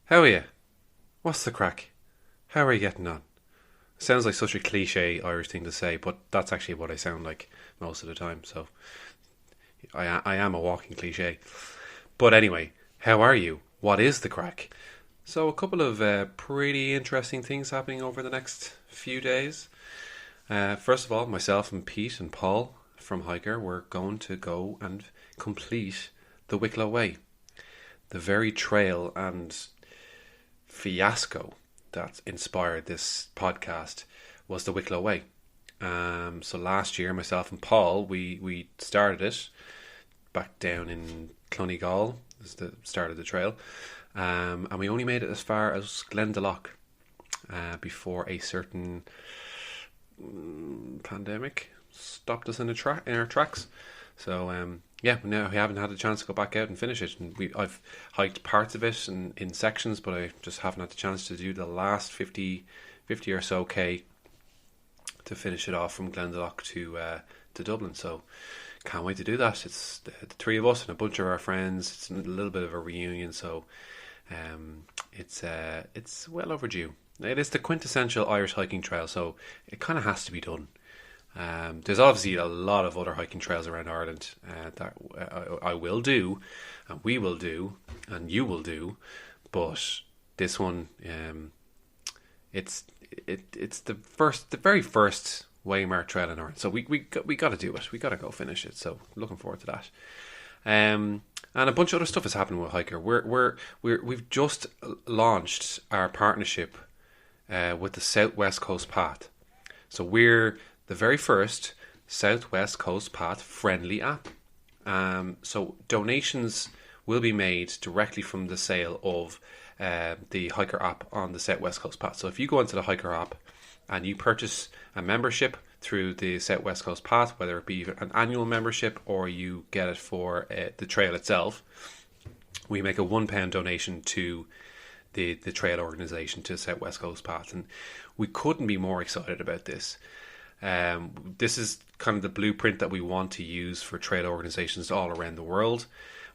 How are you? What's the crack? How are you getting on? Sounds like such a cliche Irish thing to say, but that's actually what I sound like most of the time. So I am a walking cliche. But anyway, how are you? What is the crack? So a couple of pretty interesting things happening over the next few days. First of all, myself and Pete and Paul from HiiKER were going to go and complete the Wicklow Way, the very trail and fiasco that inspired this podcast was the Wicklow Way. So last year, myself and Paul, we started it back down in Clonegall, is the start of the trail, and we only made it as far as Glendalough before a certain pandemic stopped us in our tracks. So yeah, now we haven't had a chance to go back out and finish it. And I've hiked parts of it in sections, but I just haven't had the chance to do the last 50 or so K to finish it off from Glendalough to Dublin. So can't wait to do that. It's the three of us and a bunch of our friends. It's a little bit of a reunion, so it's well overdue. It is the quintessential Irish hiking trail, so it kind of has to be done. There's obviously a lot of other hiking trails around Ireland that I will do, and we will do, and you will do, but this one, it's the very first Waymark trail in Ireland. So we got to do it. We got to go finish it. So looking forward to that. And a bunch of other stuff is happening with HiiKER. We've just launched our partnership with the Southwest Coast Path. So we're the very first Southwest Coast Path friendly app. So donations will be made directly from the sale of the HiiKER app on the Southwest Coast Path. So if you go into the HiiKER app and you purchase a membership through the Southwest Coast Path, whether it be an annual membership or you get it for the trail itself, we make a £1 donation to the trail organisation, to Southwest Coast Path. And we couldn't be more excited about this. This is kind of the blueprint that we want to use for trail organisations all around the world.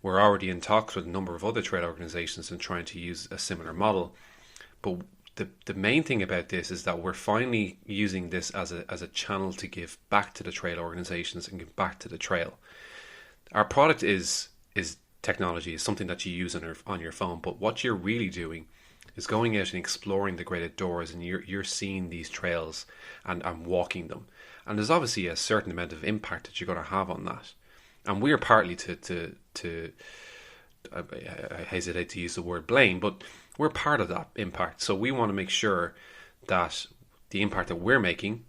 We're already in talks with a number of other trail organisations and trying to use a similar model. But the main thing about this is that we're finally using this as a channel to give back to the trail organisations and give back to the trail. Our product is technology, is something that you use on your phone, but what you're really doing is going out and exploring the great outdoors, and you're seeing these trails and walking them. And there's obviously a certain amount of impact that you're going to have on that. And we're partly to I hesitate to use the word blame, but we're part of that impact. So we want to make sure that the impact that we're making,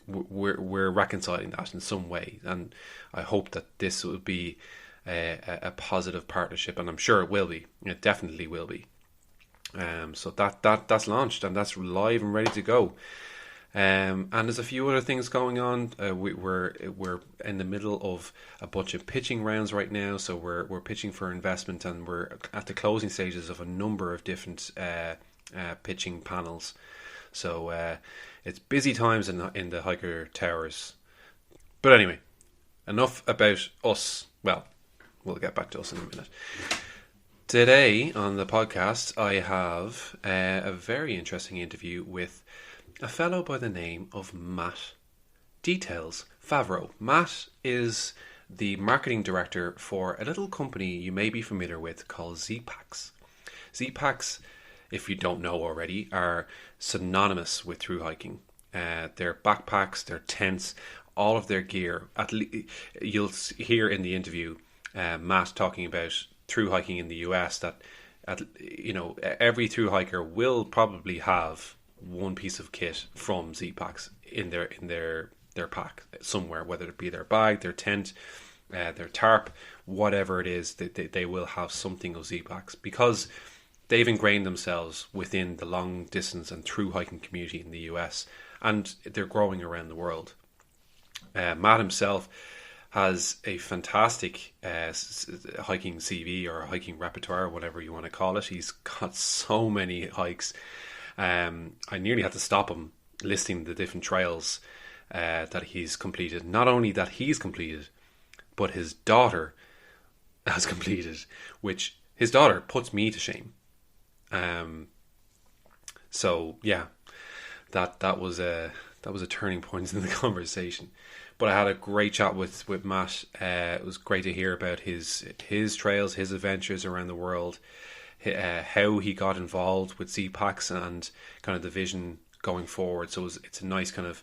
we're reconciling that in some way. And I hope that this will be a positive partnership, and I'm sure it will be. It definitely will be. So that's launched and that's live and ready to go. And there's a few other things going on. We're in the middle of a bunch of pitching rounds right now. So we're pitching for investment, and we're at the closing stages of a number of different pitching panels. So it's busy times in the HiiKER Towers. But anyway, enough about us. Well, we'll get back to us in a minute. Today on the podcast, I have a very interesting interview with a fellow by the name of Matt Details Favero. Matt is the marketing director for a little company you may be familiar with called Zpacks. Zpacks, if you don't know already, are synonymous with thru hiking. Their backpacks, their tents, all of their gear. You'll hear in the interview Matt talking about thru hiking in the US that every thru hiker will probably have one piece of kit from Zpacks in their pack somewhere, whether it be their bag, their tent, their tarp, whatever it is, they will have something of Zpacks because they've ingrained themselves within the long distance and thru hiking community in the US, and they're growing around the world. Matt himself has a fantastic hiking CV or hiking repertoire, whatever you want to call it. He's got so many hikes. I nearly had to stop him listing the different trails that he's completed. Not only that he's completed, but his daughter has completed, which his daughter puts me to shame. So yeah, that was a turning point in the conversation. But I had a great chat with Matt. It was great to hear about his trails, his adventures around the world, how he got involved with Zpacks and kind of the vision going forward. So it's a nice kind of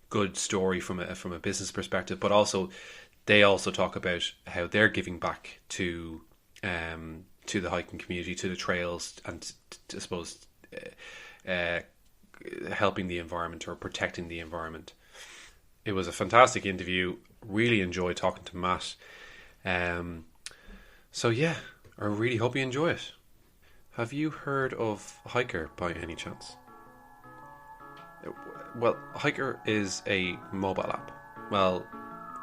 good story from a business perspective, but also they also talk about how they're giving back to the hiking community, to the trails, and I suppose helping the environment or protecting the environment. It was a fantastic interview. Really enjoyed talking to Matt. So yeah, I really hope you enjoy it. Have you heard of HiiKER by any chance? Well, HiiKER is a mobile app. Well,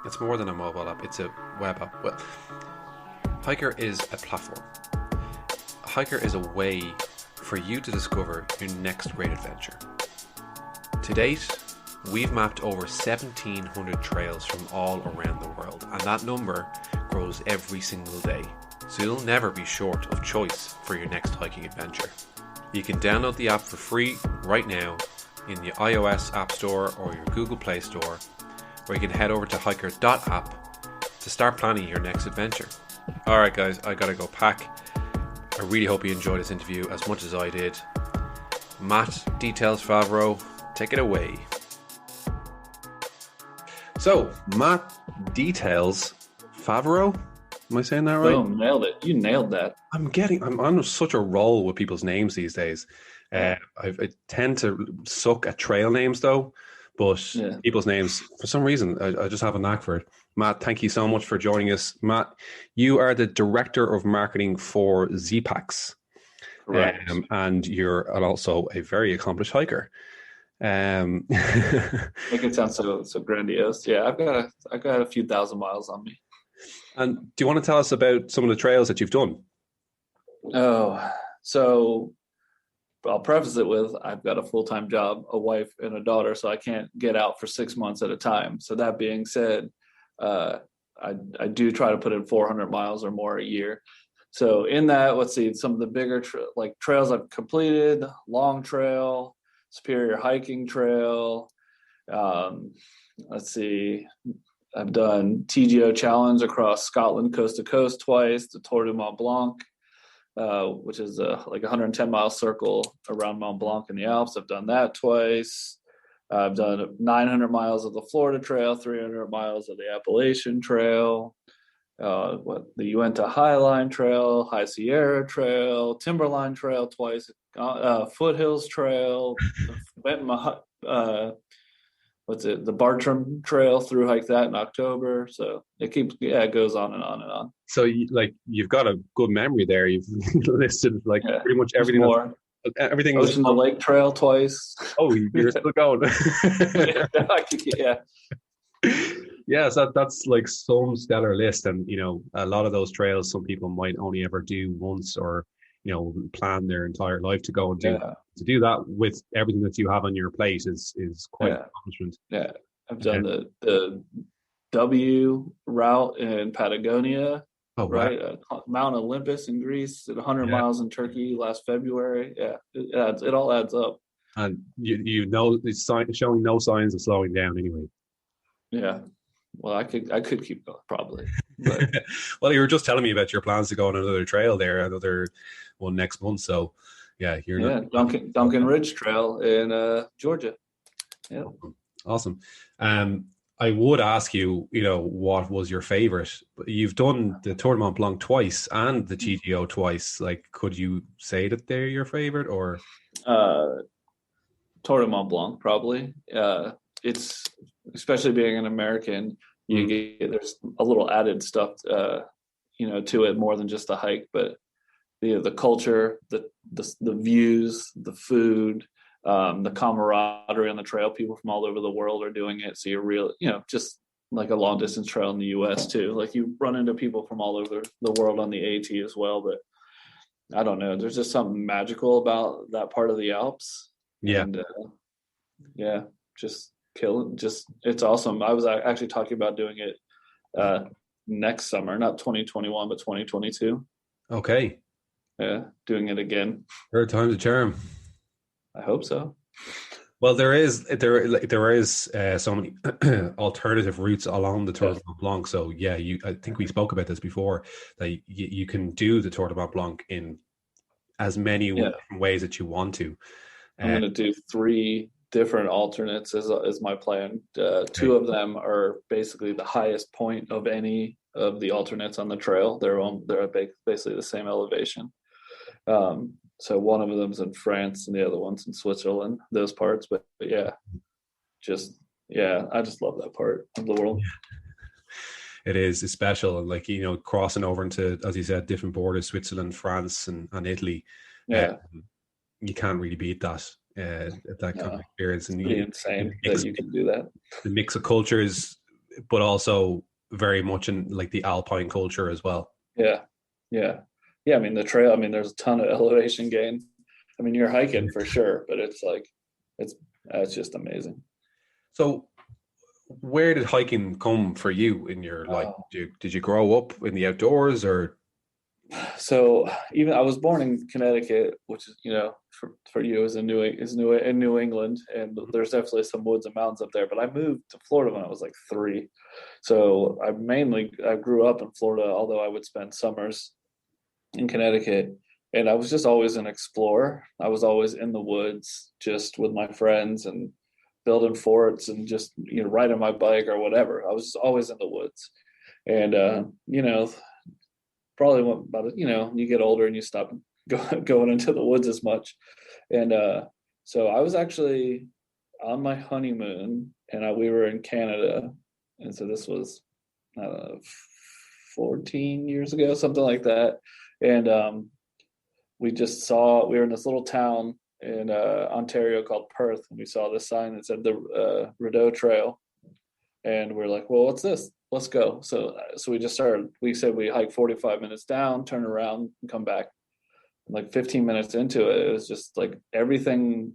it's more than a mobile app, it's a web app. Well, HiiKER is a platform. HiiKER is a way for you to discover your next great adventure. To date, we've mapped over 1,700 trails from all around the world, and that number grows every single day. So you'll never be short of choice for your next hiking adventure. You can download the app for free right now in the iOS App Store or your Google Play Store, or you can head over to hiiker.app to start planning your next adventure. Alright guys, I gotta go pack. I really hope you enjoyed this interview as much as I did. Matt details Favero, take it away. So, Matt details Favero. Am I saying that right? Oh, nailed it. You nailed that. I'm on such a roll with people's names these days. I tend to suck at trail names though, but people's names, for some reason, I just have a knack for it. Matt, thank you so much for joining us. Matt, you are the Director of Marketing for Zpacks. Correct. And you're also a very accomplished hiker. Make it sound so grandiose. Yeah, I've got a few thousand miles on me. And do you want to tell us about some of the trails that you've done? Oh, so I'll preface it with I've got a full-time job, a wife, and a daughter, so I can't get out for 6 months at a time. So that being said, I do try to put in 400 miles or more a year. So in that, let's see, some of the bigger trails I've completed: Long Trail, Superior Hiking Trail. Let's see, I've done TGO Challenge across Scotland coast to coast twice, the Tour du Mont Blanc, which is like a 110-mile circle around Mont Blanc in the Alps. I've done that twice. I've done 900 miles of the Florida Trail, 300 miles of the Appalachian Trail, the Uinta Highline Trail, High Sierra Trail, Timberline Trail twice, Foothills Trail, the Bartram Trail, through hike that in October. So it goes on and on and on. So you've got a good memory there. You've listed pretty much everything. More. Everything. Ocean to Lake Trail twice. Oh, you're still going. Yeah. Yes, that's like some stellar list, and a lot of those trails some people might only ever do once, or plan their entire life to go and do. Yeah. To do that with everything that you have on your plate is quite an accomplishment. Yeah, I've done the W route in Patagonia. Oh, right. Mount Olympus in Greece, at 100 miles in Turkey last February. Yeah, it all adds up. And it's showing no signs of slowing down anyway. Yeah. Well, I could keep going probably. But. Well, you were just telling me about your plans to go on another trail there, another one next month. So yeah, Duncan Ridge Trail in Georgia. Yeah. Awesome. I would ask you, what was your favorite? You've done the Tour du Mont Blanc twice and the TGO twice. Like, could you say that they're your favorite, or? Tour du Mont Blanc, probably. It's, especially being an American, there's a little added stuff, to it, more than just the hike, but the culture, the views, the food, the camaraderie on the trail. People from all over the world are doing it. So you're just like a long distance trail in the US too. Like you run into people from all over the world on the AT as well. But I don't know, there's just something magical about that part of the Alps. Yeah. And it's awesome. I was actually talking about doing it next summer, not 2021, but 2022. Okay. doing it again. Third time's a charm. I hope so. Well, there is so many alternative routes along the Tour Yeah. de Mont Blanc. So yeah, I think we spoke about this before, that you can do the Tour de Mont Blanc in as many Yeah. different ways that you want to. I'm Uh, going to do 3 different alternates as my plan. Two okay. of them are basically the highest point of any of the alternates on the trail. They're basically the same elevation. So one of them's in France and the other one's in Switzerland, those parts. But yeah, I just love that part of the world. It is, it's special, and like, crossing over into, as you said, different borders, Switzerland, France, and Italy. Yeah, You can't really beat that kind of no, experience, and pretty insane that you can do that. the mix of cultures, but also very much in like the Alpine culture as well. Yeah, yeah, yeah. I mean, the trail. I mean, there's a ton of elevation gain. I mean, you're hiking for sure, but it's just amazing. So, where did hiking come for you in your life? Oh. Did you grow up in the outdoors, or? So even I was born in Connecticut, which is for you is in New England, and there's definitely some woods and mountains up there. But I moved to Florida when I was like 3, so I grew up in Florida, although I would spend summers in Connecticut. And I was just always an explorer. I was always in the woods, just with my friends and building forts and just riding my bike or whatever. I was always in the woods, and probably about you get older and you stop going into the woods as much. And so I was actually on my honeymoon, and we were in Canada, and so this was 14 years ago, something like that. And we were in this little town in Ontario called Perth, and we saw this sign that said the Rideau Trail, and we're like, well, what's this? Let's go. So we just started. We said we hike 45 minutes down, turn around, and come back. Like 15 minutes into it, it was just like everything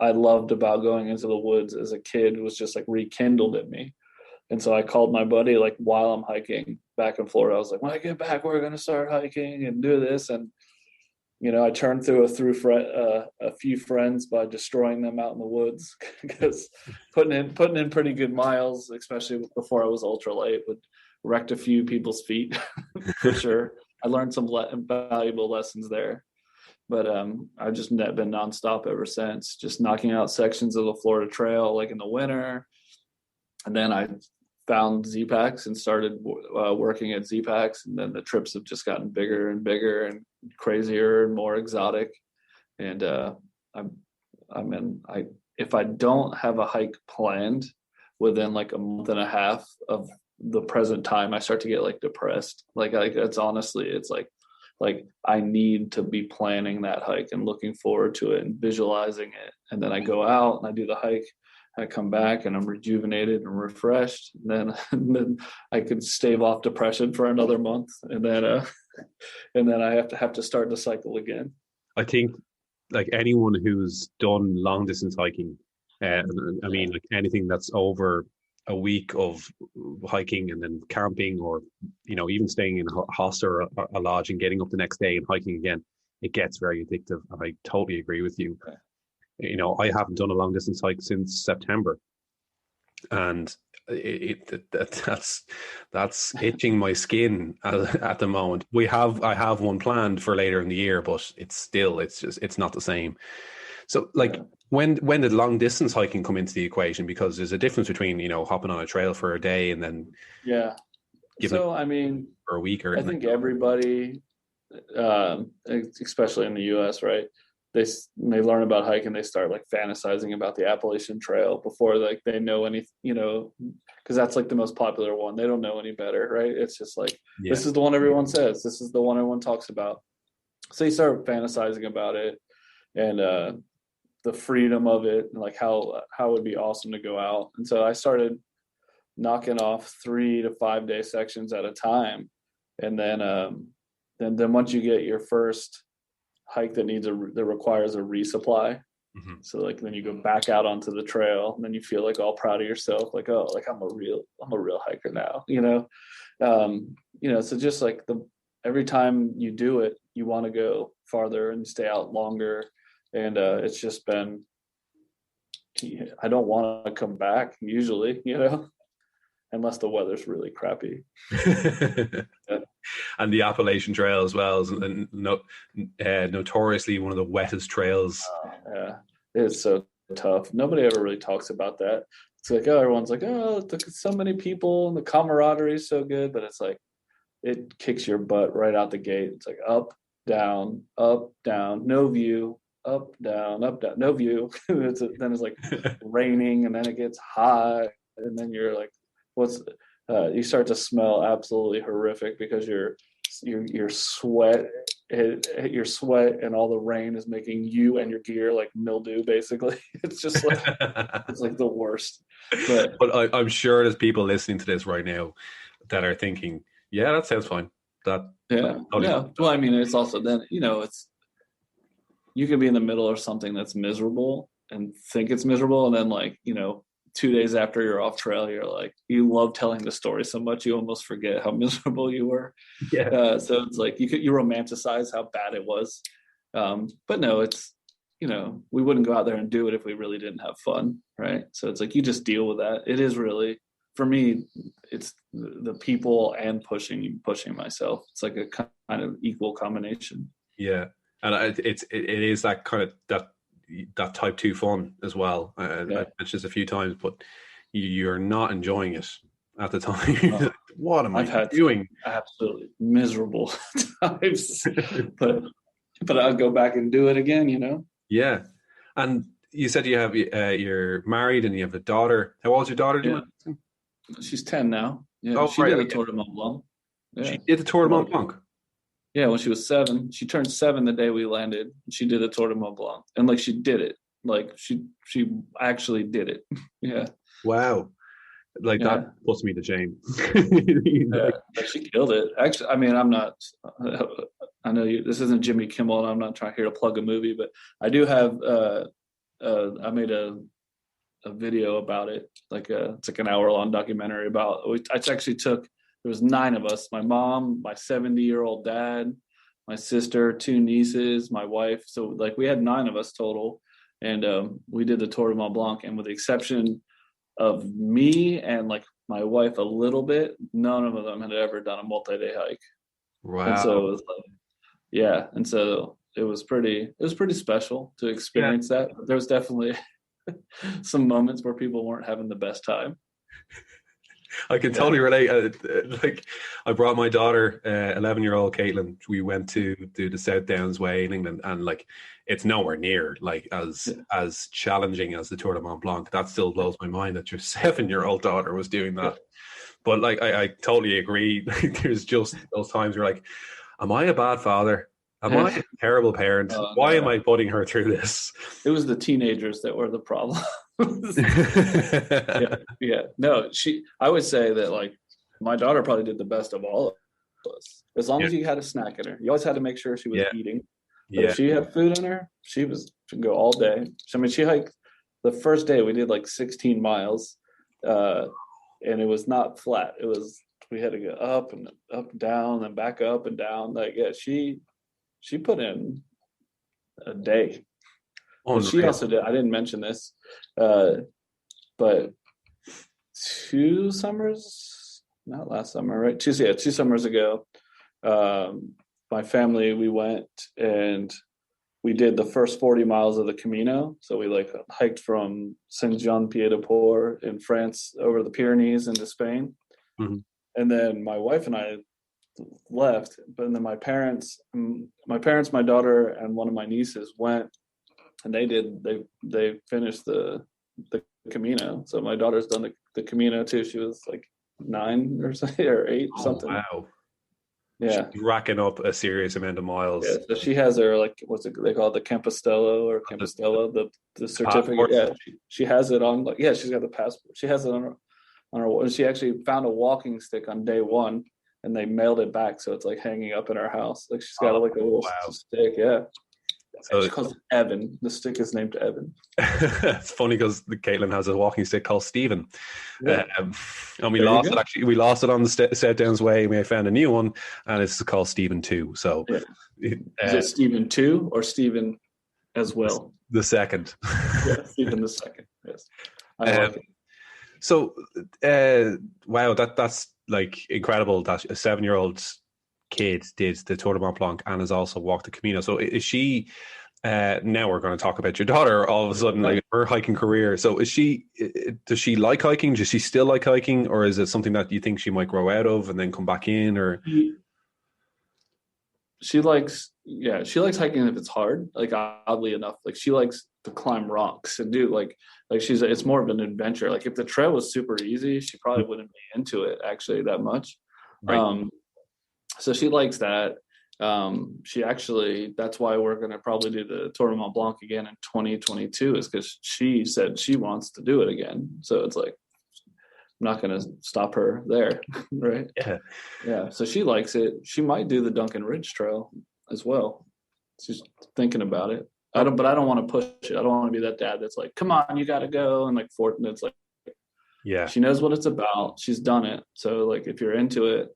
I loved about going into the woods as a kid was just like rekindled in me. And so I called my buddy like while I'm hiking back in Florida. I was like, when I get back, we're going to start hiking and do this. And I turned through a few friends by destroying them out in the woods, because putting in pretty good miles, especially before I was ultralight, would wrecked a few people's feet for sure. I learned some valuable lessons there, but I've just been nonstop ever since, just knocking out sections of the Florida Trail like in the winter. And then I found Zpacks and started working at Zpacks, and then the trips have just gotten bigger and bigger and crazier and more exotic. And if I don't have a hike planned within like a month and a half of the present time, I start to get like depressed. Like it's honestly, it's like I need to be planning that hike and looking forward to it and visualizing it. And then I go out and I do the hike. I come back and I'm rejuvenated and refreshed. And then I could stave off depression for another month, and then I have to start the cycle again. I think like anyone who's done long distance hiking, I mean, like anything that's over a week of hiking and then camping, or even staying in a hostel or a lodge and getting up the next day and hiking again, it gets very addictive. And I totally agree with you. Okay. I haven't done a long distance hike since September, and that's itching my skin at the moment. I have one planned for later in the year, but it's not the same. So like, when did long distance hiking come into the equation? Because there's a difference between hopping on a trail for a day and then so I mean, for a week, or I think everybody, especially in the US, right, they learn about hiking, they start like fantasizing about the Appalachian Trail before like they know any, because that's like the most popular one. They don't know any better, right? It's just like, This is the one everyone says, this is the one everyone talks about. So you start fantasizing about it, and the freedom of it, and like how it would be awesome to go out. And so I started knocking off 3 to 5 day sections at a time, and then once you get your first hike that requires a resupply, so like then you go back out onto the trail, and then you feel like all proud of yourself, like, oh, like I'm a real hiker now, so just like every time you do it, you want to go farther and stay out longer. And it's just been, I don't want to come back usually, unless the weather's really crappy. Yeah. And the Appalachian Trail as well is notoriously one of the wettest trails. Yeah, it's so tough. Nobody ever really talks about that. It's like, oh, everyone's like, oh, look at so many people and the camaraderie is so good, but it's like it kicks your butt right out the gate. It's like up, down, no view, up, down, no view. Then it's like raining, and then it gets hot, and then you're like, you start to smell absolutely horrific because your sweat and all the rain is making you and your gear like mildew. Basically, it's just like it's like the worst. But I'm sure there's people listening to this right now that are thinking, yeah, that sounds fine. Yeah. Well, I mean, it's also then it's, you can be in the middle of something that's miserable and think it's miserable, and then 2 days after you're off trail, you're like, you love telling the story so much you almost forget how miserable you were. Yeah. So it's like you romanticize how bad it was, but no, it's we wouldn't go out there and do it if we really didn't have fun, right? So it's like you just deal with that. It is really, for me, it's the people and pushing myself. It's like a kind of equal combination. Yeah, and it is that kind of that type 2 fun as well. I've mentioned this a few times, but you're not enjoying it at the time. What am I doing? Absolutely miserable times, but I'll go back and do it again. Yeah, and you said you have you're married and you have a daughter. How old's your daughter doing? Yeah. She's 10 now. Yeah, she did the Tour du Mont Blanc. Yeah. She did the Tour du Mont Blanc. Yeah, when she was 7, she turned 7 the day we landed. She did the Tour du Mont Blanc, and she did it. She actually did it. Yeah. Wow. That puts me to shame. She killed it. Actually, I mean, I'm not. I know this isn't Jimmy Kimmel, and I'm not trying here to plug a movie, but I do have. I made a video about it. It's like an hour-long documentary about. I actually took. There was 9 of us: my mom, my 70-year-old dad, my sister, 2 nieces, my wife. So we had 9 of us total, and we did the Tour de Mont Blanc. And with the exception of me and my wife a little bit, none of them had ever done a multi-day hike. Wow. And so it was and so it was pretty special to experience that. There was definitely some moments where people weren't having the best time. I can totally relate. I brought my daughter, 11-year-old Caitlin. We went to do the South Downs Way in England, and it's nowhere near as challenging as the Tour de Mont Blanc. That still blows my mind that your 7-year-old daughter was doing that. But I totally agree. There's just those times where am I a bad father? Am I a terrible parent? Why am I putting her through this? It was the teenagers that were the problem. Yeah. No, I would say that my daughter probably did the best of all of us. As long as you had a snack in her, you always had to make sure she was eating. But if she had food in her, she could go all day. I mean, she hiked the first day. We did 16 miles, and it was not flat. It was, we had to go up and down and back up and down. She put in a day. She also did. I didn't mention this, but 2 summers, not last summer, right? 2 summers ago, my family, we went and we did the first 40 miles of the Camino. So we hiked from Saint-Jean-Pied-de-Port in France over the Pyrenees into Spain. Mm-hmm. And then my wife and I left, but then my parents, my daughter, and one of my nieces went, and they finished the Camino. So my daughter's done the Camino too. She was 9 or something, or 8 something. Wow. Yeah. She's racking up a serious amount of miles. Yeah, so she has her what's it they call it, the Campistello the certificate. Yeah, she has it on. She's got the passport. She has it on her. She actually found a walking stick on day 1, and they mailed it back, so it's hanging up in our house. She's got a little stick. Yeah. So She calls it Evan. The stick is named Evan. it's funny because Caitlin has a walking stick called Stephen. Yeah. And we lost it actually. We lost it on the Set Downs Way. We found a new one, and it's called Stephen 2. So is it Stephen 2 or Stephen as well? The second. Yeah, Stephen the second. Yes. I like it. So wow, that's like incredible that a 7-year-old kid did the Tour du Mont Blanc and has also walked the Camino. So is she now we're going to talk about your daughter all of a sudden, like her hiking career. So does she like hiking? Does she still like hiking, or is it something that you think she might grow out of and then come back in? Or she likes hiking if it's hard. Like oddly enough, like she likes to climb rocks and do like it's more of an adventure. Like if the trail was super easy, she probably wouldn't be into it actually that much. Right. So she likes that. She actually, that's why we're going to probably do the Tour du Mont Blanc again in 2022, is because she said she wants to do it again. So it's like, I'm not going to stop her there. Right. Yeah. So she likes it. She might do the Duncan Ridge Trail as well. She's thinking about it. But I don't want to push it. I don't want to be that dad that's like, come on, you got to go. And like it's like, yeah, she knows what it's about. She's done it. So like, if you're into it,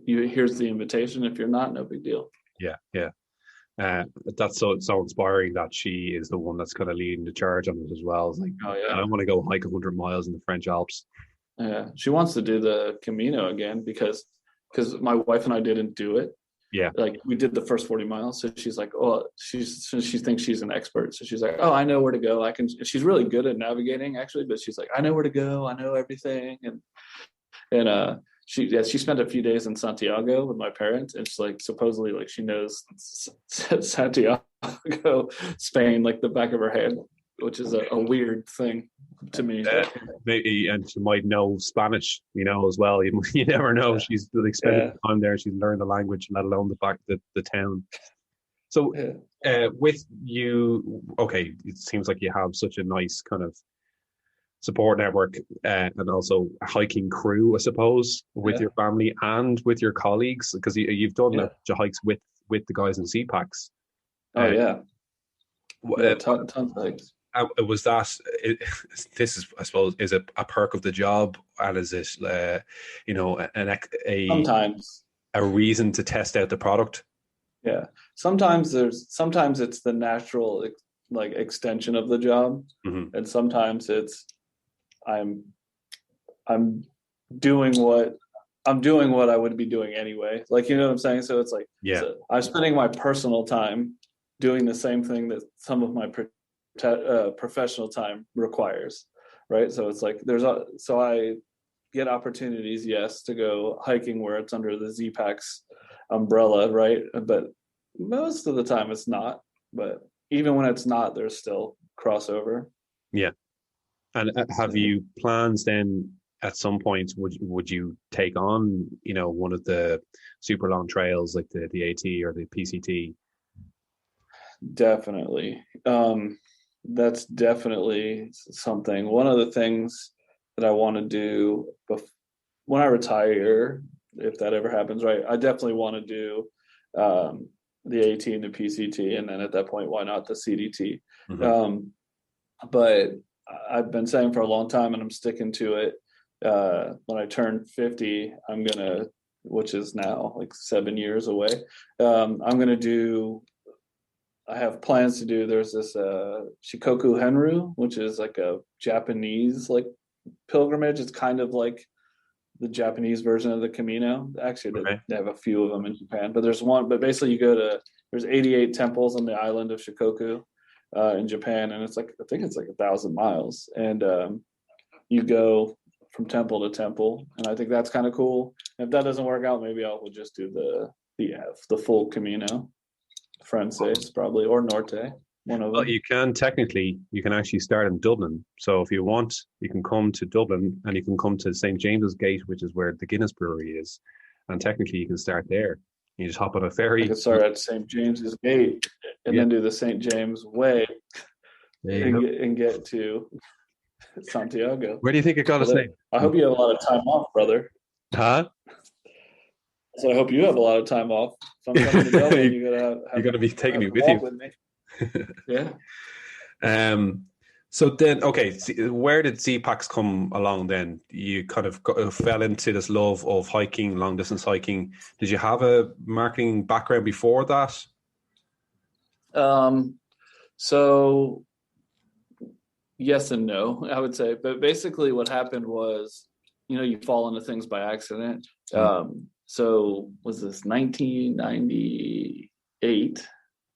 here's the invitation. If you're not, no big deal. Yeah. That's so inspiring that she is the one that's kind of leading the charge on it as well. It's like, I don't want to go hike 100 miles in the French Alps. Yeah, she wants to do the Camino again because my wife and I didn't do it. Yeah, like we did the first 40 miles. So she's like, oh, she thinks she's an expert. So she's like, oh, I know where to go. She's really good at navigating actually, but she's like, I know where to go. I know everything. And she spent a few days in Santiago with my parents, and she's like, supposedly like she knows Santiago, Spain, like the back of her head, which is a weird thing to me. Maybe, and she might know Spanish, as well. You never know. She's like spending time there. She's learned the language, let alone the back the town. So, with you, okay, it seems like you have such a nice kind of support network and also a hiking crew, I suppose, with your family and with your colleagues, because you've done a bunch of hikes with the guys in Zpacks. Tons of hikes. Was that? This is, I suppose, is it a perk of the job, and is it, sometimes a reason to test out the product? Yeah, sometimes it's the natural like extension of the job, and sometimes it's I'm doing what I would be doing anyway. Like, you know what I'm saying? So it's like, so I'm spending my personal time doing the same thing that some of my professional time requires, right? So it's like so I get opportunities, yes, to go hiking where it's under the Zpacks umbrella, right? But most of the time it's not. But even when it's not, there's still crossover. Yeah. And have you plans then at some point, would you take on, one of the super long trails like the AT or the PCT? Definitely. That's definitely something. One of the things that I want to do when I retire, if that ever happens, right, I definitely want to do the AT and the PCT, and then at that point, why not the CDT? But I've been saying for a long time, and I'm sticking to it. When I turn 50, I'm gonna, which is now like 7 years away, I'm gonna do. I have plans to do. There's this Shikoku Henru, which is like a Japanese like pilgrimage. It's kind of like the Japanese version of the Camino. Actually, they have a few of them in Japan, but there's one. But basically, there's 88 temples on the island of Shikoku in Japan, and I think it's like 1,000 miles, and you go from temple to temple, and I think that's kind of cool. And if that doesn't work out, maybe I will just do the full Camino, Frances probably, or Norte. One of them. Well, you can actually start in Dublin. So if you want, you can come to Dublin, and you can come to St. James's Gate, which is where the Guinness Brewery is. And technically you can start there. You just hop on a ferry. I could start at St. James's Gate and then do the St. James Way and get to Santiago. Where do you think it got to say? I hope you have a lot of time off, brother. Huh? So I hope you have a lot of time off. If I'm coming to Dublin, you're gonna be taking me with walk you. with me. Yeah. So then, okay, where did Zpacks come along then? You kind of fell into this love of hiking, long distance hiking. Did you have a marketing background before that? So yes and no, I would say. But basically what happened was, you fall into things by accident. So was this 1998,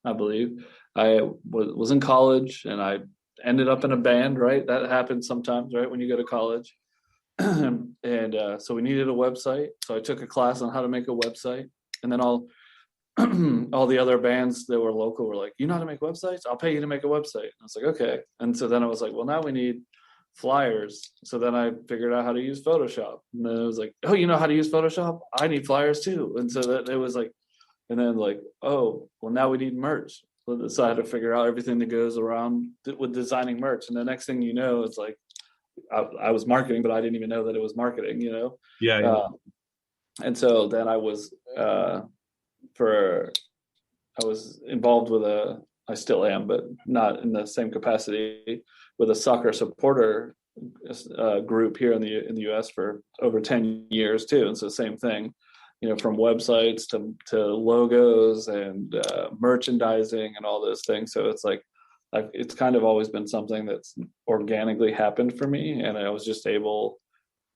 I believe. I was in college and I ended up in a band, right? That happens sometimes, right? When you go to college. And so we needed a website. So I took a class on how to make a website. And then all the other bands that were local were like, you know how to make websites? I'll pay you to make a website. And I was like, okay. And so then I was like, well, now we need flyers. So then I figured out how to use Photoshop. And then it was like, oh, you know how to use Photoshop? I need flyers too. And so that it was like, and then like, oh, well, now we need merch. So I had to figure out everything that goes around with designing merch. And the next thing you know, it's like, I was marketing, but I didn't even know that it was marketing, Yeah. And so then I was involved with I still am, but not in the same capacity, with a soccer supporter group here in the U.S. for over 10 years too. And so same thing, from websites to logos and merchandising and all those things. So it's like, it's kind of always been something that's organically happened for me. And I was just able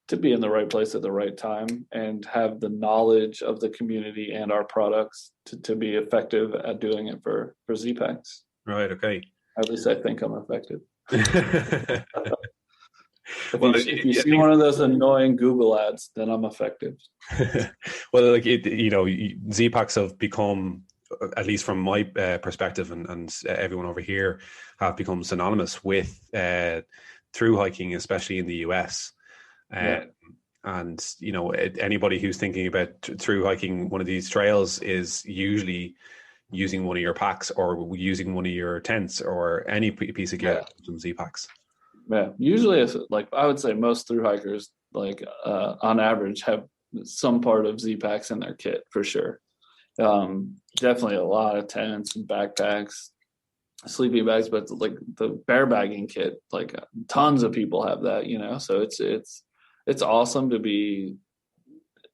to be in the right place at the right time and have the knowledge of the community and our products to be effective at doing it for Zpacks. Right. Okay. At least I think I'm effective. If you I see one of those annoying Google ads, then I'm effective. Well, like Zpacks have become, at least from my perspective, and everyone over here have become synonymous with through hiking, especially in the US. And anybody who's thinking about through hiking one of these trails is usually using one of your packs or using one of your tents or any piece of gear from Zpacks. Yeah, usually it's like, I would say most through hikers, like on average, have some part of Zpacks in their kit for sure. Definitely a lot of tents and backpacks, sleeping bags, but like the bear bagging kit, like tons of people have that, so it's awesome to be,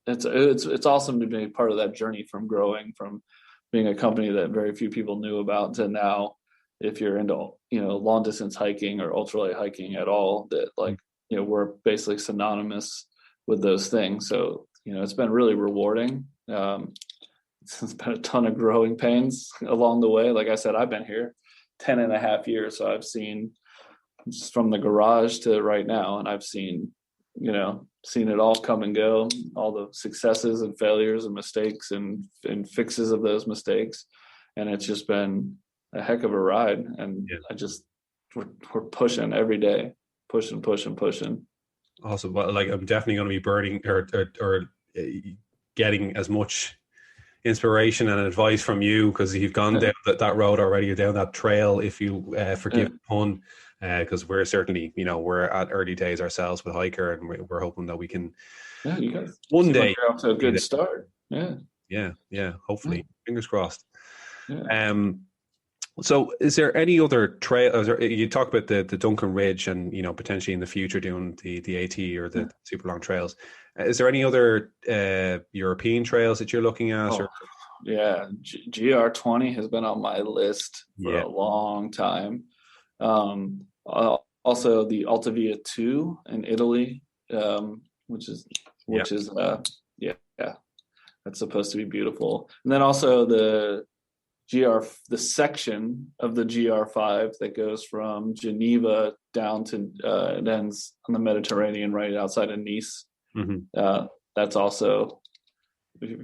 it's awesome to be part of that journey from growing from being a company that very few people knew about to now, if you're into, long distance hiking or ultralight hiking at all, that like, we're basically synonymous with those things. So, it's been really rewarding. It's been a ton of growing pains along the way. Like I said, I've been here 10 and a half years. So I've seen from the garage to right now, and I've seen it all come and go, all the successes and failures and mistakes and fixes of those mistakes. And it's just been a heck of a ride. And we're pushing every day, pushing. Awesome. Well, like I'm definitely going to be burning or getting as much inspiration and advice from you, because you've gone down that road already, you're down that trail, if you forgive the pun, because we're certainly, we're at early days ourselves with HiiKER, and we're hoping that we can you guys one day like you're off to a good start. Hopefully, fingers crossed. So is there any other trail? You talk about the Duncan Ridge and, potentially in the future doing the AT or the super long trails. Is there any other European trails that you're looking at? GR20 has been on my list for a long time. Also the Alta Via 2 in Italy, which is that's supposed to be beautiful. And then also the section of the GR5 that goes from Geneva down to it ends on the Mediterranean right outside of Nice. That's also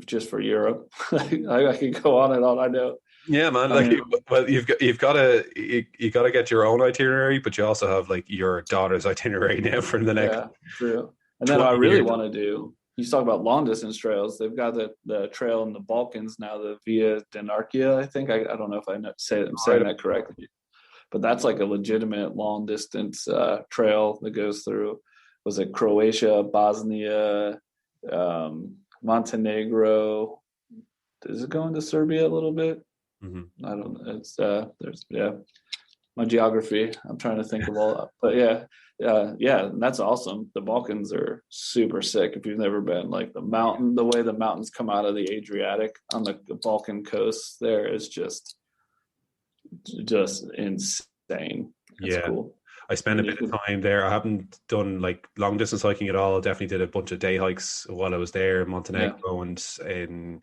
just for Europe. I could go on and on. I know. Yeah, man. You've got to get your own itinerary, but you also have like your daughter's itinerary now for the next. Yeah, true. And then I really want to do. You talk about long distance trails. They've got the trail in the Balkans now, the Via Dinarchia. I think I don't know if I'm saying that correctly, but that's like a legitimate long distance trail that goes through. Was it Croatia, Bosnia, Montenegro. Does it go into Serbia a little bit? Mm-hmm. I don't know. It's there's my geography. I'm trying to think of all that. But yeah, that's awesome. The Balkans are super sick if you've never been. Like the way the mountains come out of the Adriatic on the Balkan coast there is just insane. It's Yeah. cool. I spent a bit of time there. I haven't done like long distance hiking at all. I definitely did a bunch of day hikes while I was there in Montenegro and in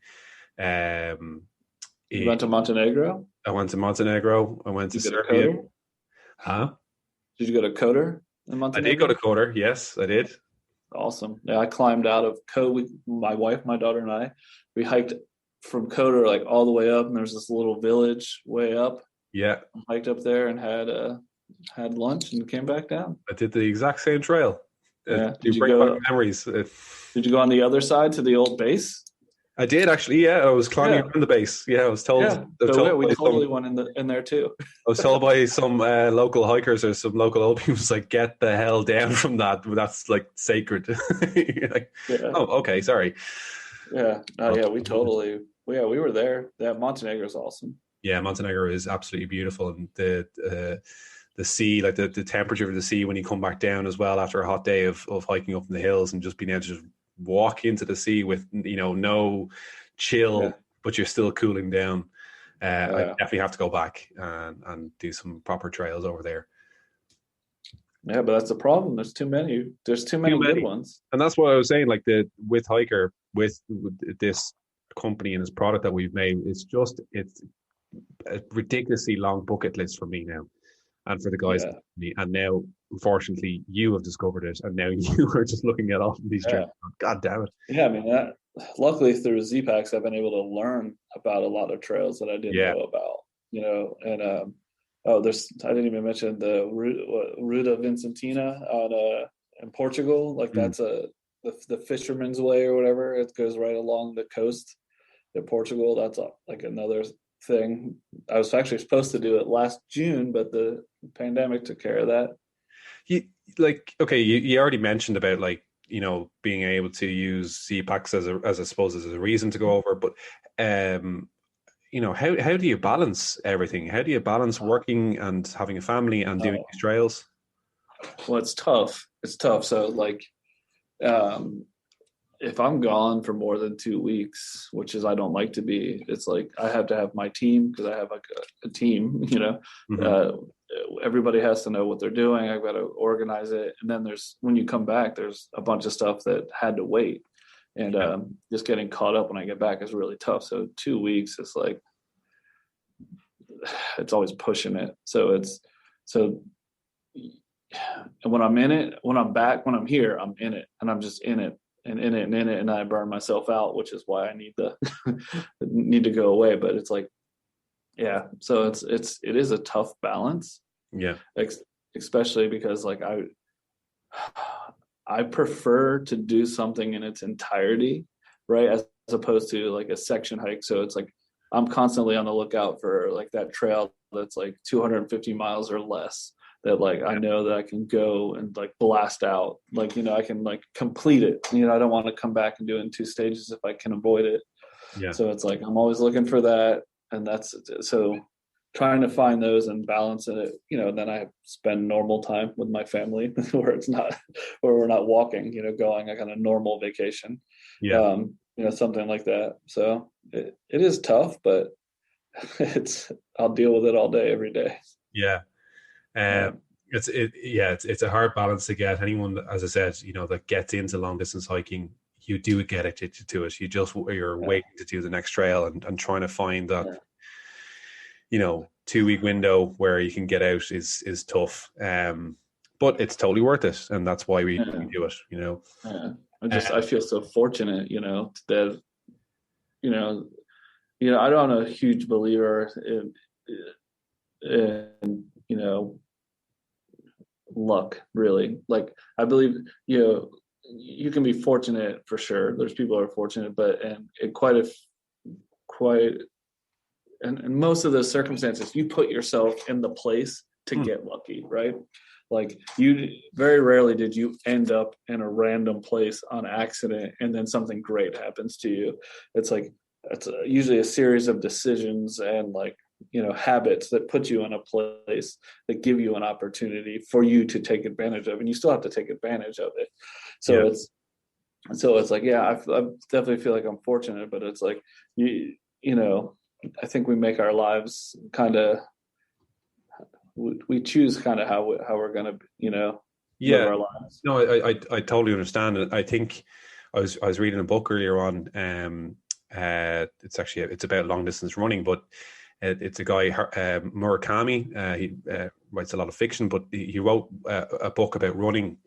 um You went to Montenegro? I went to Montenegro. I went to Did you go to Serbia. Kotor? Huh? Did you go to Kotor in I did go to Montenegro? Kotor. Yes, I did. Awesome. Yeah, I climbed out of my wife, my daughter, and I. We hiked from Kotor like all the way up, and there's this little village way up. Yeah, Hiked up there and had lunch and came back down. I did the exact same trail. Yeah. You bring back memories. Did you go on the other side to the old base? I did actually. Yeah, I was climbing Yeah. around the base. Yeah, I was told. Yeah. So we totally went in there too. I was told by some local hikers or some local old people, like, get the hell down from that. That's like sacred. Like, Yeah. oh, okay, sorry. Yeah. We were there. Yeah, Montenegro is awesome. Yeah, Montenegro is absolutely beautiful, and the sea, like the temperature of the sea when you come back down as well after a hot day of hiking up in the hills, and just being able to just walk into the sea with no chill, but you're still cooling down. I definitely have to go back and do some proper trails over there. Yeah, but that's the problem. There's too many good ones. And that's what I was saying, like with HiiKER, with this company and this product that we've made, it's a ridiculously long bucket list for me now and for the guys. Yeah. And now, unfortunately, you have discovered it, and now you are just looking at all of these trails. God damn it. Yeah, I mean, luckily through Zpacks, I've been able to learn about a lot of trails that I didn't know about, and I didn't even mention the Ruta Vincentina in Portugal. Like that's the fisherman's way or whatever. It goes right along the coast in Portugal. That's like another thing. I was actually supposed to do it last June, but the pandemic took care of that. You already mentioned about being able to use Zpacks as a reason to go over, but how do you balance everything? How do you balance working and having a family and doing these trails? Well, it's tough. So if I'm gone for more than 2 weeks, which is I don't like to be, it's like I have to have my team because I have like a team, Mm-hmm. Everybody has to know what they're doing. I've got to organize it. And then when you come back, there's a bunch of stuff that had to wait. And just getting caught up when I get back is really tough. So 2 weeks, it's like, it's always pushing it. And when I'm in it, when I'm back, when I'm here, I'm in it and I'm just in it. And in it, and I burn myself out, which is why I need to go away. But it's like, yeah. So it is a tough balance. Yeah. Especially because like I prefer to do something in its entirety, right, as opposed to like a section hike. So it's like I'm constantly on the lookout for like that trail that's like 250 miles or less. That like I know that I can go and like blast out, like I can like complete it. I don't want to come back and do it in 2 stages if I can avoid it. Yeah. So it's like I'm always looking for that, and that's so trying to find those and balance it. Then I spend normal time with my family where we're not walking. Going like on a normal vacation. Yeah. Something like that. So it is tough, but I'll deal with it all day, every day. Yeah. It's a hard balance to get. Anyone, as I said, that gets into long distance hiking, you do get addicted to it. You're waiting to do the next trail and trying to find that 2-week window where you can get out is tough. But it's totally worth it, and that's why we do it. Yeah. I feel so fortunate, that I'm a huge believer in luck, really. Like I believe you can be fortunate for sure. There's people who are fortunate, but in most of those circumstances you put yourself in the place to get lucky, right? Like, you very rarely did you end up in a random place on accident and then something great happens to you. It's like, usually a series of decisions and, like, habits that put you in a place that give you an opportunity for you to take advantage of, and you still have to take advantage of it. So Yeah. it's like, yeah, I definitely feel like I'm fortunate, but it's like, I think we make our lives kind of, we choose kind of how we're going to, live Yeah. our lives. No, I totally understand it. I think I was reading a book earlier on. It's about long distance running, but it's a guy, Murakami. He writes a lot of fiction, but he wrote a book about running.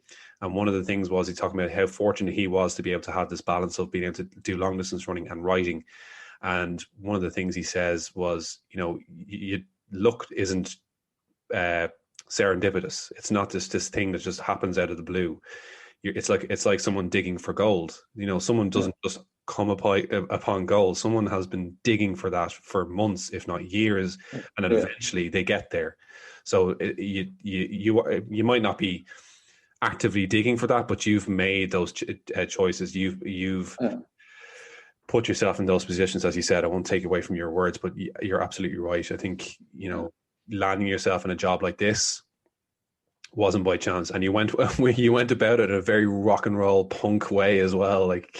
And one of the things was he talking about how fortunate he was to be able to have this balance of being able to do long distance running and writing. And one of the things he says was, luck isn't serendipitous. It's not this thing that just happens out of the blue. It's like someone digging for gold. Someone doesn't just come upon gold. Someone has been digging for that for months, if not years, and then eventually they get there. So you might not be actively digging for that, but you've made those choices. You've put yourself in those positions, as you said. I won't take away from your words, but you're absolutely right. I think landing yourself in a job like this wasn't by chance, and you went about it in a very rock and roll punk way as well. Like,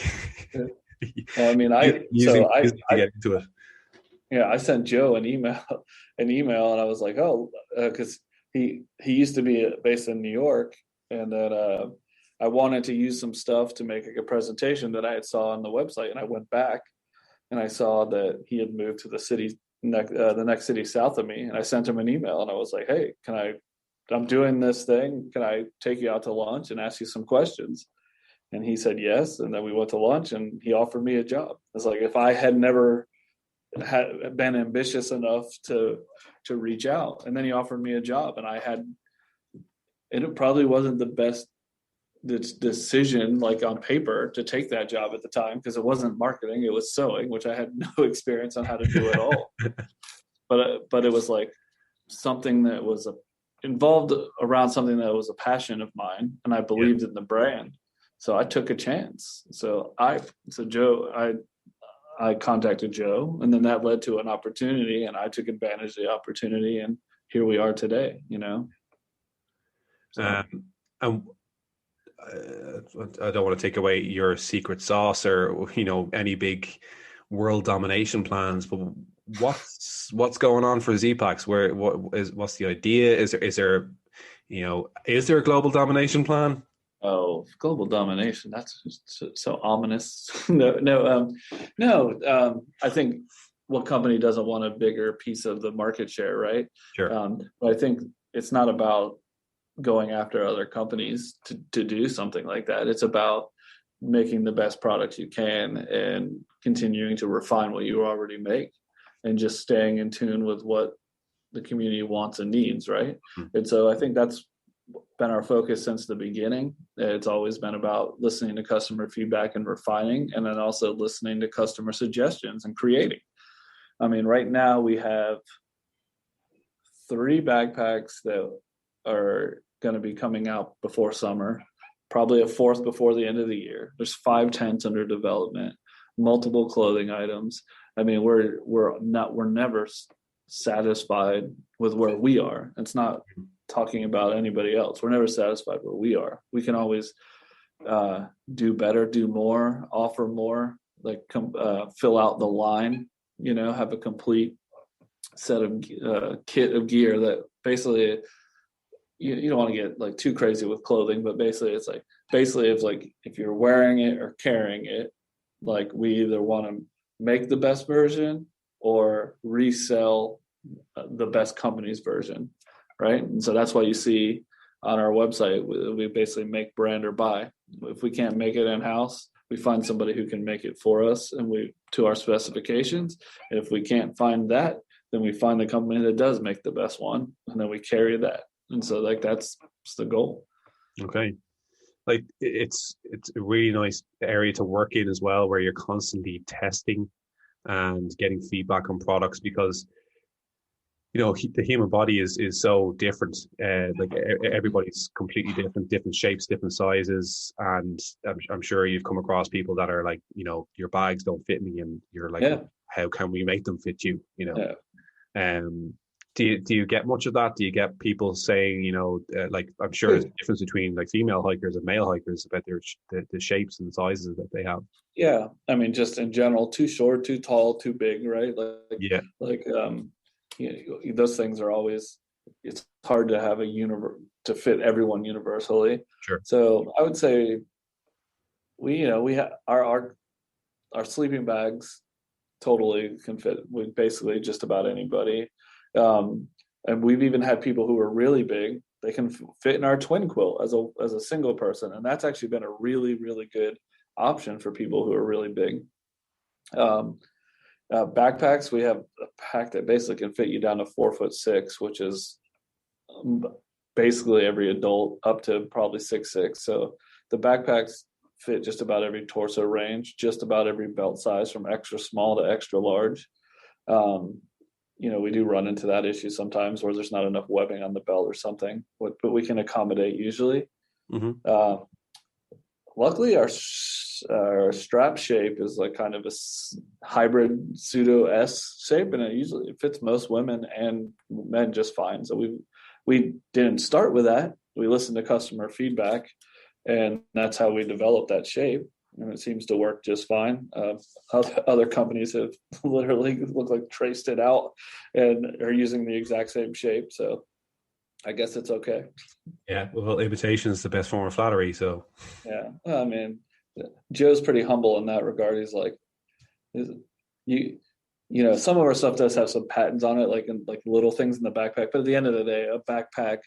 I mean, using to get into it. Yeah, I sent Joe an email, and I was like, because he used to be based in New York, and then I wanted to use some stuff to make a presentation that I had saw on the website, and I went back and I saw that he had moved to the next city south of me, and I sent him an email, and I was like, hey, I'm doing this thing, can I take you out to lunch and ask you some questions? And he said yes, and then we went to lunch, and he offered me a job. It's like, if I had never had been ambitious enough to reach out, and then he offered me a job, and it probably wasn't the best decision, like on paper, to take that job at the time, because it wasn't marketing, it was sewing, which I had no experience on how to do at all. But it was like something that was involved around something that was a passion of mine, and I believed in the brand, so I took a chance. So I contacted Joe, and then that led to an opportunity, and I took advantage of the opportunity, and here we are today. So. And I don't want to take away your secret sauce or any big world domination plans, but what's going on for Zpacks? What's the idea? Is there a global domination plan? Oh, global domination. That's just so ominous. No. I think what company doesn't want a bigger piece of the market share, right? Sure. But I think it's not about going after other companies to do something like that. It's about making the best products you can and continuing to refine what you already make, and just staying in tune with what the community wants and needs, right? Mm-hmm. And so I think that's been our focus since the beginning. It's always been about listening to customer feedback and refining, and then also listening to customer suggestions and creating. I mean, right now we have 3 backpacks that are going to be coming out before summer, probably a 4th before the end of the year. There's 5 tents under development, multiple clothing items. I mean, we're never satisfied with where we are. It's not talking about anybody else. We're never satisfied where we are. We can always do better, do more, offer more, like fill out the line, have a complete set of kit of gear that basically you don't want to get like too crazy with clothing, but basically it's like if you're wearing it or carrying it, like we either want to make the best version or resell the best company's version, right? And so that's why you see on our website we basically make, brand, or buy. If we can't make it in-house, we find somebody who can make it for us and to our specifications. And if we can't find that, then we find the company that does make the best one, and then we carry that. And so like that's the goal. Okay. Like it's a really nice area to work in as well, where you're constantly testing and getting feedback on products, because the human body is so different. Like everybody's completely different shapes, different sizes, and I'm sure you've come across people that are like, your bags don't fit me, and you're like, Yeah. how can we make them fit you? Yeah. Um, do you get much of that? Do you get people saying, like, I'm sure there's a difference between like female hikers and male hikers about the shapes and sizes that they have. Yeah. I mean, just in general, too short, too tall, too big, right? Yeah, Like, those things are always, it's hard to have to fit everyone universally. sure. So I would say we have our sleeping bags totally can fit with basically just about anybody. And we've even had people who are really big. They can fit in our twin quilt as a single person, and that's actually been a really, really good option for people who are really big. Backpacks, we have a pack that basically can fit you down to 4'6", which is basically every adult up to probably 6'6". So the backpacks fit just about every torso range, just about every belt size from extra small to extra large. We do run into that issue sometimes where there's not enough webbing on the belt or something, but we can accommodate usually. Mm-hmm. Luckily, our strap shape is like kind of a hybrid pseudo S shape, and it fits most women and men just fine. So we didn't start with that. We listened to customer feedback, and that's how we developed that shape. And it seems to work just fine. Other companies have literally traced it out and are using the exact same shape. So I guess it's okay. Yeah, well, imitation is the best form of flattery. So Yeah, I mean, Joe's pretty humble in that regard. He's like, some of our stuff does have some patents on it, like little things in the backpack. But at the end of the day, a backpack,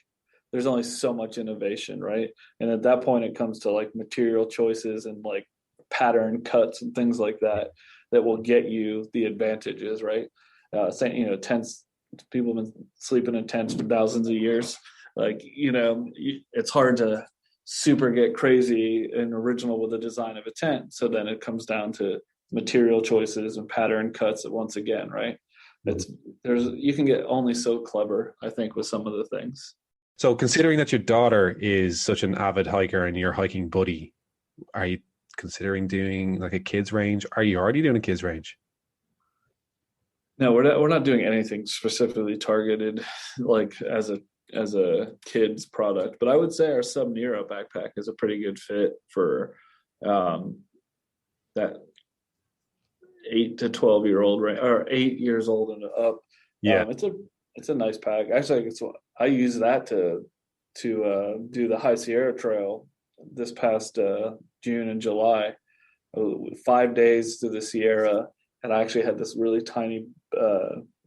there's only so much innovation, right? And at that point, it comes to like material choices and like pattern cuts and things like that will get you the advantages, right? Tents. People have been sleeping in tents for thousands of years. It's hard to super get crazy and original with the design of a tent. So then it comes down to material choices and pattern cuts once again, right? You can get only so clever, I think, with some of the things. So considering that your daughter is such an avid hiker and your hiking buddy, are you considering doing like a kids range? Are you already doing a kids range? No, we're not doing anything specifically targeted like as a kids product, but I would say our Sub Nero backpack is a pretty good fit for that 8 to 12-year-old, right, or 8 years old and up. Yeah. It's a nice pack. Actually, I use that to do the High Sierra Trail this past June and July, 5 days to the Sierra, and I actually had this really tiny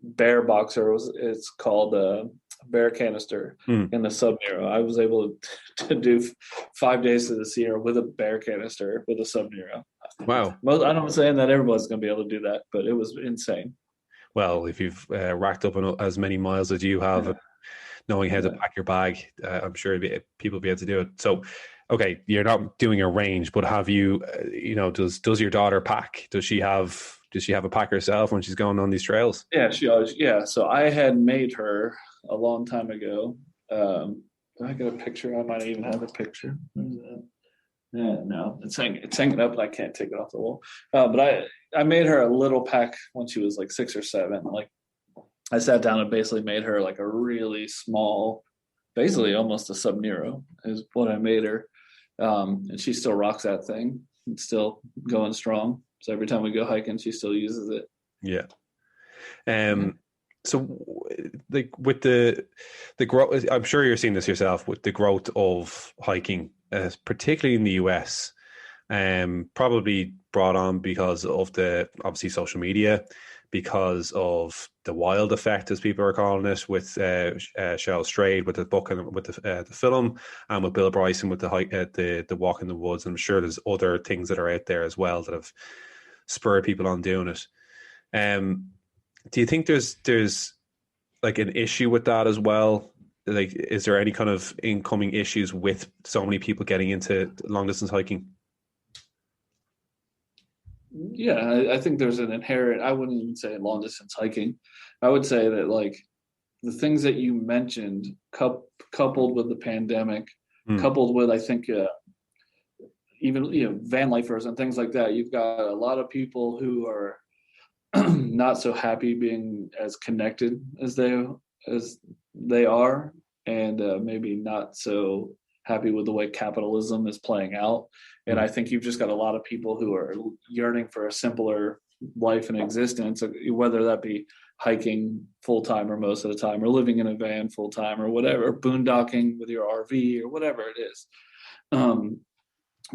bear boxer. It's called bear canister in the Sub Nero. I was able to do 5 days to the Sierra with a bear canister with a Sub Nero. Wow. Well, I'm not saying that everybody's going to be able to do that, but it was insane. Well, if you've racked up as many miles as you have, knowing how to pack your bag, I'm sure people will be able to do it. So, okay, you're not doing a range, but have you, does your daughter pack? Does she have a pack herself when she's going on these trails? Yeah, she always, yeah. So I had made her a long time ago. I got a picture. I might even have a picture. Yeah, no, it's hanging up and I can't take it off the wall. But I made her a little pack when she was like 6 or 7. Like I sat down and basically made her like a really small, basically almost a Sub Nero is what I made her. And she still rocks that thing. It's still going strong. So every time we go hiking, she still uses it. Yeah. So like with the growth, I'm sure you're seeing this yourself with the growth of hiking, particularly in the US, probably brought on because of the obviously social media, because of the wild effect, as people are calling it, with Cheryl Strayed with the book and with the film, and with Bill Bryson with the walk in the woods. And I'm sure there's other things that are out there as well that have spurred people on doing it. Do you think there's like an issue with that as well? Like, is there any kind of incoming issues with so many people getting into long distance hiking? Yeah, I think there's an inherent, I wouldn't even say long distance hiking. I would say that like the things that you mentioned, coupled with the pandemic, coupled with, I think, even, van lifers and things like that, you've got a lot of people who are not so happy being as connected as they are, and maybe not so happy with the way capitalism is playing out. And I think you've just got a lot of people who are yearning for a simpler life and existence, whether that be hiking full-time or most of the time, or living in a van full-time or whatever, boondocking with your RV or whatever it is.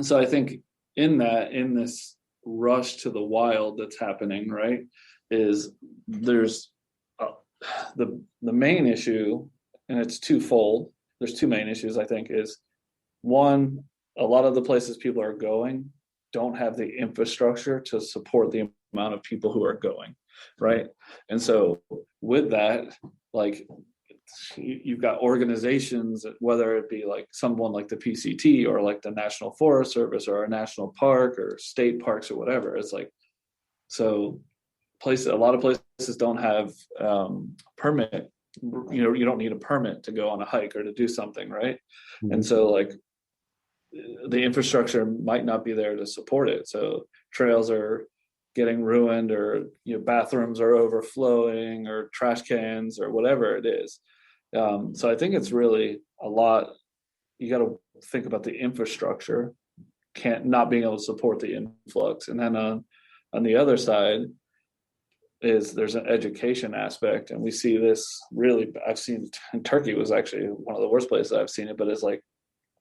So I think in this rush to the wild that's happening, right, is there's the main issue, and it's twofold. There's two main issues, I think, is one, a lot of the places people are going don't have the infrastructure to support the amount of people who are going, right? And so with that, like, you've got organizations, whether it be like someone like the PCT or like the National Forest Service or a national park or state parks or whatever. It's like, so a lot of places don't have permit. You don't need a permit to go on a hike or to do something, right? And so like the infrastructure might not be there to support it. So trails are getting ruined, or bathrooms are overflowing, or trash cans, or whatever it is. So I think it's really a lot. You got to think about the infrastructure, not being able to support the influx. And then on the other side is there's an education aspect. And we see this really, I've seen, and Turkey was actually one of the worst places I've seen it, but it's like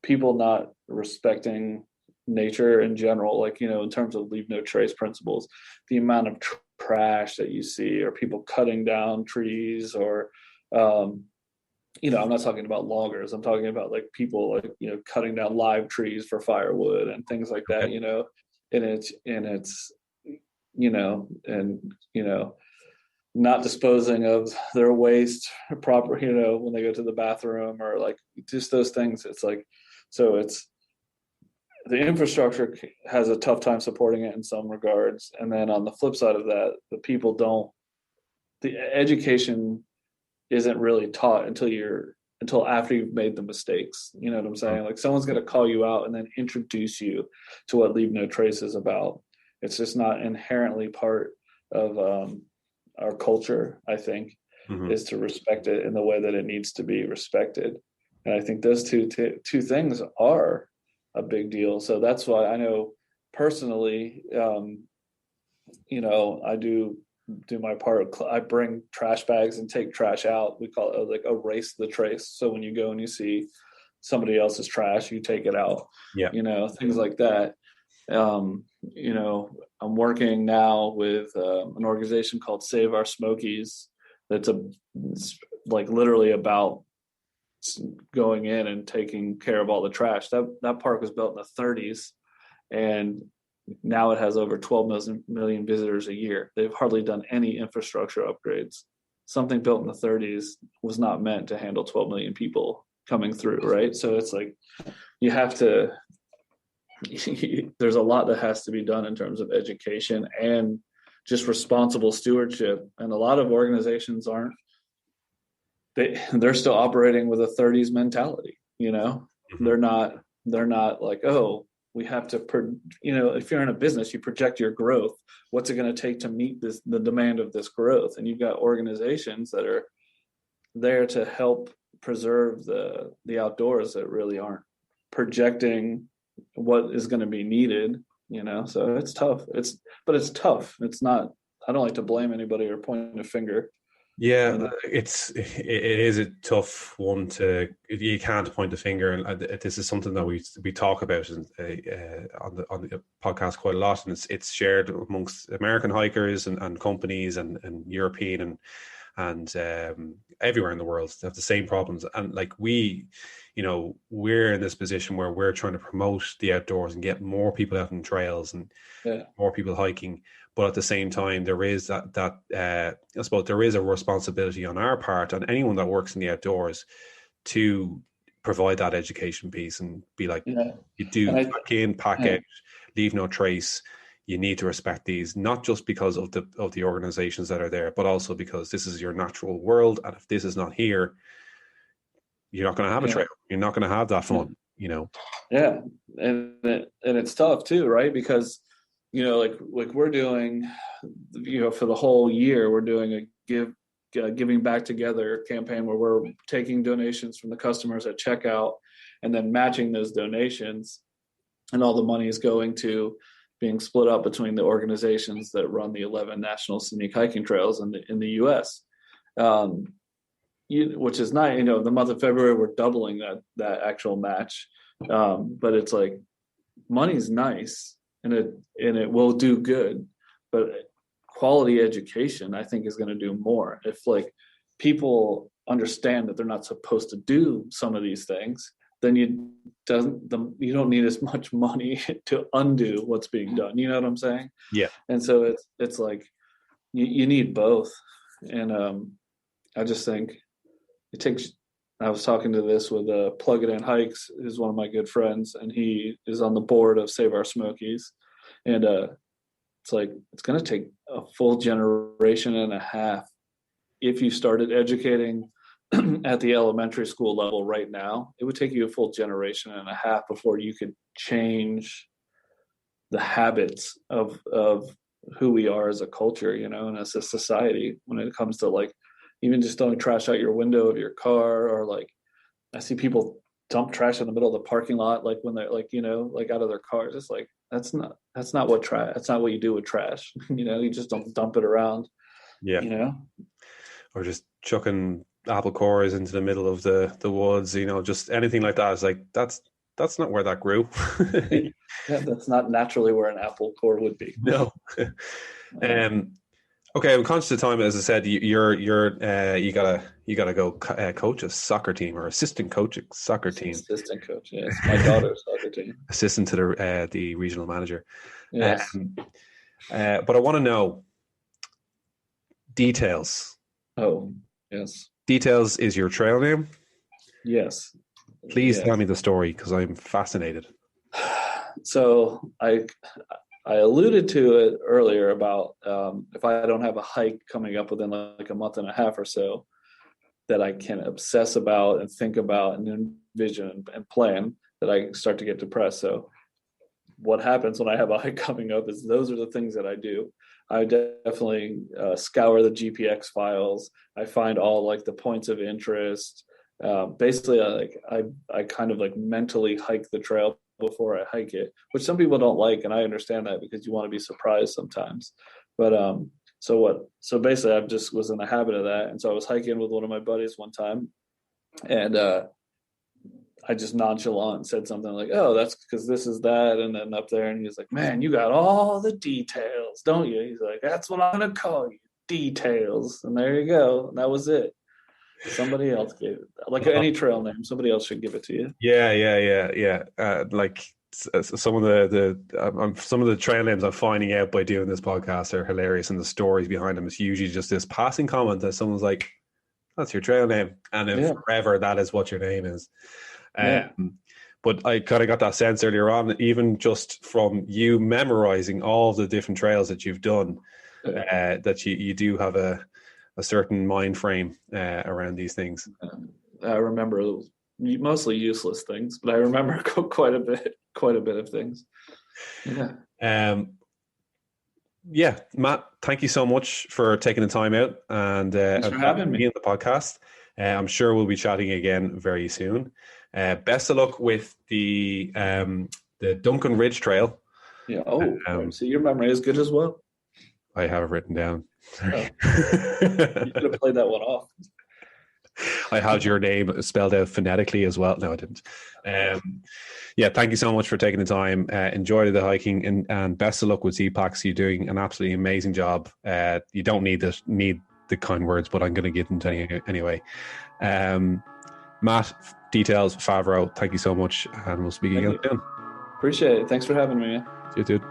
people not respecting nature in general, like, in terms of leave no trace principles, the amount of trash that you see, or people cutting down trees, or, I'm not talking about loggers. I'm talking about like people like, cutting down live trees for firewood and things like that, and it's, not disposing of their waste proper, when they go to the bathroom, or like just those things. It's like, so it's, the infrastructure has a tough time supporting it in some regards. And then on the flip side of that, the education isn't really taught until after you've made the mistakes. You know what I'm saying? Like, someone's going to call you out and then introduce you to what Leave No Trace is about. It's just not inherently part of our culture, I think, is to respect it in the way that it needs to be respected. And I think those two things are a big deal. So that's why I know personally, I do my part. I bring trash bags and take trash out. We call it like erase the trace. So when you go and you see somebody else's trash, you take it out. Things like that. I'm working now with an organization called Save Our Smokies. It's like literally about going in and taking care of all the trash. That park was built in the 30s, and now it has over 12 million visitors a year. They've hardly done any infrastructure upgrades. Something built in the 30s was not meant to handle 12 million people coming through, right? So it's like, you have to, there's a lot that has to be done in terms of education and just responsible stewardship. And a lot of organizations they're still operating with a 30s mentality. They're not like, oh, we have to, if you're in a business, you project your growth. What's it going to take to meet the demand of this growth? And you've got organizations that are there to help preserve the outdoors that really aren't projecting what is going to be needed, so it's tough. But it's tough. It's not, I don't like to blame anybody or point a finger. Yeah, it is a tough one you can't point a finger, and this is something that we talk about on the podcast quite a lot, and it's shared amongst American hikers and companies and European and everywhere in the world. They have the same problems, and like we're in this position where we're trying to promote the outdoors and get more people out on trails and more people hiking. But at the same time, there is that I suppose there is a responsibility on our part, on anyone that works in the outdoors, to provide that education piece and be like, you do pack in, pack out, leave no trace. you need to respect these, not just because of the organizations that are there, but also because this is your natural world. And if this is not here, you're not going to have a trail. You're not going to have that fun, you know? Yeah. And it's tough too, right? Because, you know, like we're doing, you know, for the whole year, we're doing a giving back together campaign where we're taking donations from the customers at checkout and then matching those donations, and all the money is going to being split up between the organizations that run the 11 national scenic hiking trails in the U.S. Which is nice. You know, the month of February we're doubling that actual match, but it's like money's nice and it will do good, but quality education I think is going to do more. If like people understand that they're not supposed to do some of these things, then you don't need as much money to undo what's being done. You know what I'm saying? Yeah. And so it's like you need both. And I just think it takes. I was talking to this with Plug It In Hikes, who's one of my good friends, and he is on the board of Save Our Smokies. And it's like it's going to take a full generation and a half if you started educating at the elementary school level right now. It would take you a full generation and a half before you could change the habits of who we are as a culture, you know, and as a society when it comes to like even just throwing trash out your window of your car, or like I see people dump trash in the middle of the parking lot, like when they're like, you know, like out of their cars. It's like that's not what you do with trash. You know, you just don't dump it around. Yeah. You know, or just chucking apple cores into the middle of the woods, you know, just anything like that. It's like that's not where that grew. Yeah, that's not naturally where an apple core would be. No. Okay, I'm conscious of time. As I said, you gotta go coach a soccer team, or assistant coach a soccer team. Assistant coach, yeah, it's my daughter's soccer team. Assistant to the regional manager. Yes. But I want to know details. Oh, yes. Details is your trail name? Yes. Please tell me the story, because I'm fascinated. So I alluded to it earlier about if I don't have a hike coming up within like a month and a half or so that I can obsess about and think about and envision and plan, that I start to get depressed. So what happens when I have a hike coming up is those are the things that I do. I definitely scour the GPX files. I find all like the points of interest. Basically, I kind of like mentally hike the trail before I hike it, which some people don't like, and I understand that because you want to be surprised sometimes. But so basically I just was in the habit of that, and so I was hiking with one of my buddies one time, and I just nonchalant said something like, "Oh, that's because this is that," and then up there, and he's like, "Man, you got all the details, don't you?" He's like, "That's what I'm gonna call you, details." And there you go. And that was it. Somebody else gave it, like any trail name. Somebody else should give it to you. Yeah. Like some of the trail names I'm finding out by doing this podcast are hilarious, and the stories behind them is usually just this passing comment that someone's like, "That's your trail name," and then forever that is what your name is. But I kind of got that sense earlier on, even just from you memorizing all of the different trails that you've done, that you do have a certain mind frame around these things. I remember mostly useless things, but I remember quite a bit of things. Yeah. Matt, thank you so much for taking the time out and for having me on the podcast. I'm sure we'll be chatting again very soon. Best of luck with the Duncan Ridge Trail. Yeah. So your memory is good as well. I have it written down. You could have played that one off. I had your name spelled out phonetically as well. No, I didn't. Thank you so much for taking the time. Enjoy the hiking and best of luck with Zpacks. You're doing an absolutely amazing job. You don't need the kind words, but I'm going to give them to you anyway. Matt, details, Favero, thank you so much, and we'll speak again soon. Appreciate it. Thanks for having me. See you, dude.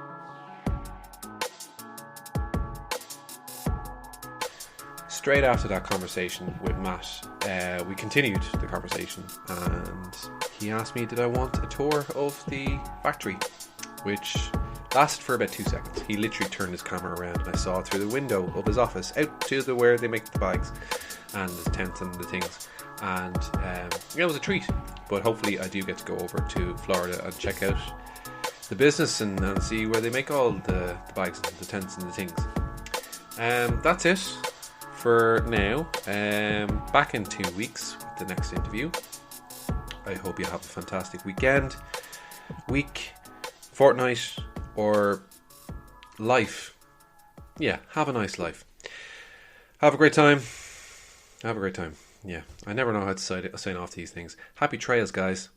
Straight after that conversation with Matt, we continued the conversation, and he asked me did I want a tour of the factory, which Lasted for about 2 seconds. He literally turned his camera around and I saw through the window of his office out to where they make the bags and the tents and the things. And it was a treat. But hopefully I do get to go over to Florida and check out the business and see where they make all the bags and the tents and the things. That's it for now. Back in 2 weeks with the next interview. I hope you have a fantastic weekend, week, fortnight, or life. Yeah, have a nice life. Have a great time. Have a great time. Yeah, I never know how to sign off these things. Happy trails, guys.